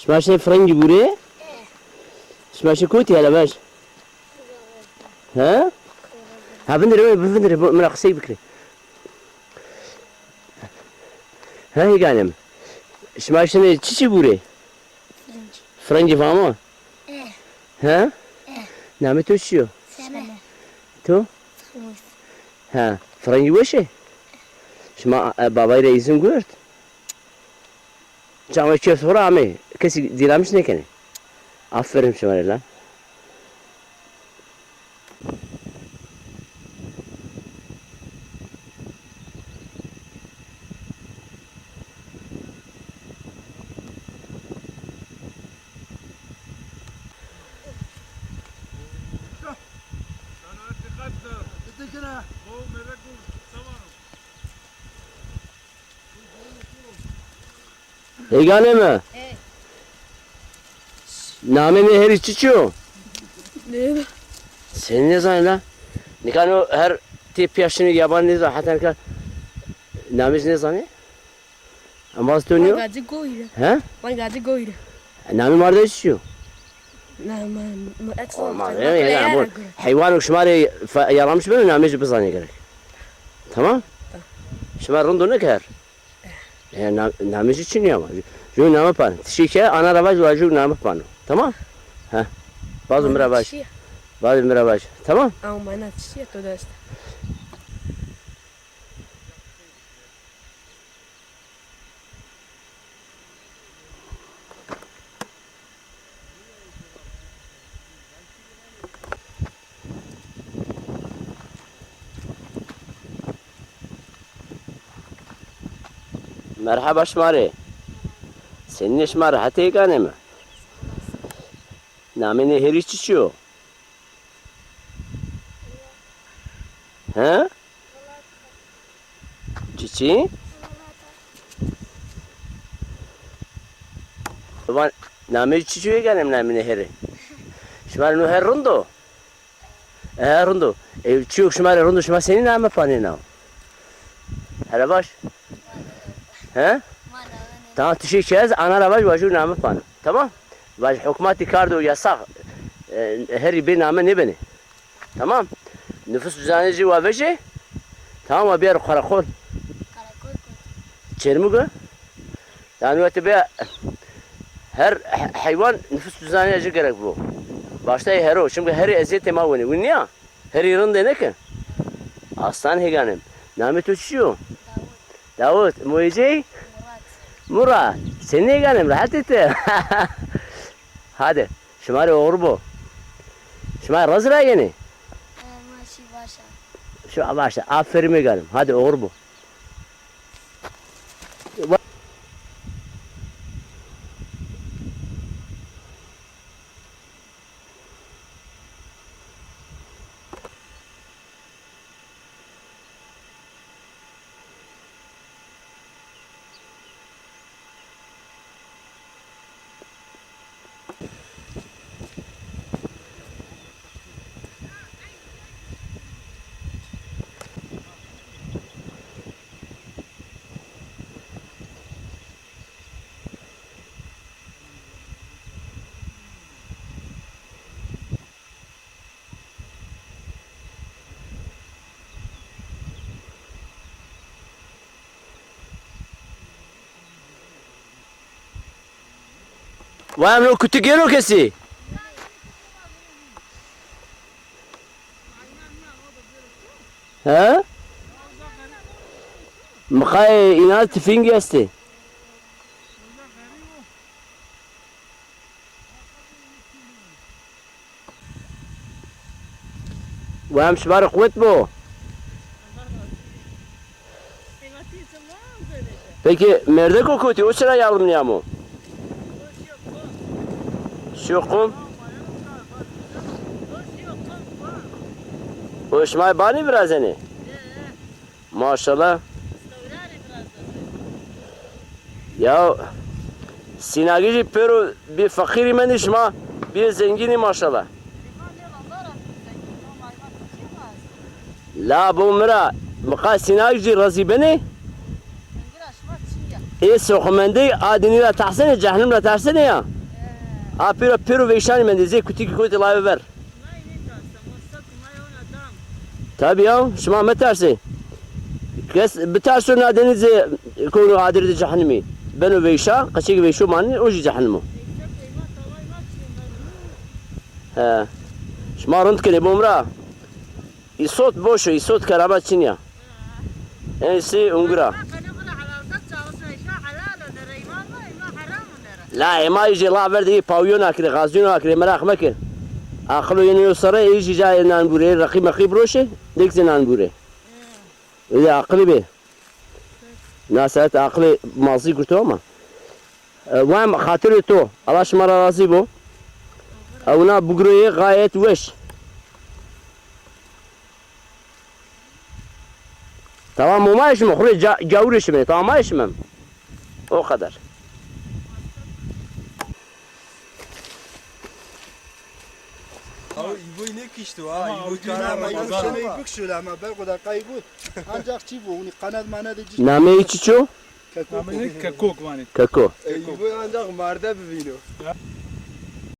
شماشي فرنجي بوري شماشي كوتي هلا باش ها بفندري من أقصي بكري ها هي قانم شماشي تشي بوري فرنجي فاهمة ها نعم تو شو تو ها فرنجي وشه شما بابای رئیسم گفت جامعه چه سوره عمه کسی دیرامش نکنه آفرین شما lan. Egane mi? Name mi her içiyor? Ne? Senin ne zaman lan? Ne kan o her tip yaşını yaban ne zaman hatta kan namız ne zaman? Ama dönüyor. Gazi goyre. He? Ben gazi goyre. Name marda içiyor. Olmaz. Yani bu hayvan şumari yaramış böyle namız bir zannı gerek. Tamam? Şumar rundu ne kadar? Yani namız için ya ama. Şu namı pan. Şike ana ravaş var şu namı pan. Tamam? Ha. Bazı mıravaş. Bazı mıravaş. Tamam? Ama bana çiğ to da. Merhaba şmari. Senin şmari hatı egane mi? Namene her iç içiyor. He? Çiçi? Ulan name içiyor egane mi namene heri? Şmari no her rundo. Her rundo. Çiğ şmari rundo şmari senin name pani nav. Hele baş. He? Tamam teşekkür ederiz. Ana ravaş vajur namı panı. Tamam? Vaj hükümeti kardı o yasak. Her bir namı ne beni. Tamam? Nüfus düzenleyici ve vece. Tamam mı? Bir karakol. Çermuga. Yani öte her hayvan nüfus düzenleyici gerek bu. Başta her o. Çünkü her eziyet tema veni. Bu niye? Her yerinde ne ki? Aslan heganem. Namı tutuşuyor. Davut. Muhiciy. Murat, sen ne ganem rahat et. Hadi, şumari oğru bu. Şumari razıra yeni. Maşi başa. Şu başla, aferin mi ganem. Hadi oğru bu. Vay amına kutu geliyor kesi. Ha? Mkay inat tifin gesti. Vay am şbar kuvvet bu. Peki merdek o kutu o sıra yavrum ya mı? Şukum. O şmay bani biraz hani. Maşallah. Ya sinagici pero bir fakiri men şma bir zengini maşallah. La bu mera maka sinagici razı beni. E sohmende adini la tahsene cehennem la tahsene ya. Pero veşani men dizi kutik koyt live ver. Tabii ya, şuma metersi. Kes bitersu nadenizi konu adirdi cehennemi. Benu veşa, kaçık veşu mani oji cehennemu. He. Şuma rınt kene bumra. İsot boşu, isot karabat çinya. Ensi ungura. لا ما يجي الله بردي باويون اكري غازيون اكري مراخ مكن اخلو ينيو سرا يجي جاي نانبوري رقيم رقيب روشي ديك نانبوري اذا عقلي به ناسات عقلي ماضي قلت ما وام خاطري تو الله شمر راضي بو او نا بقروي غايه وش tamam ما يشمو خري جاوري شمي tamam ما يشمم o kadar. İbo'yu ne kişti ha? İbo kara Büksül ama ben kadar kaybut. Ancak çiğ bu, onu kanat manat edici. Name içiço? Kakok vani. Kako. İbo ancak marda bivino.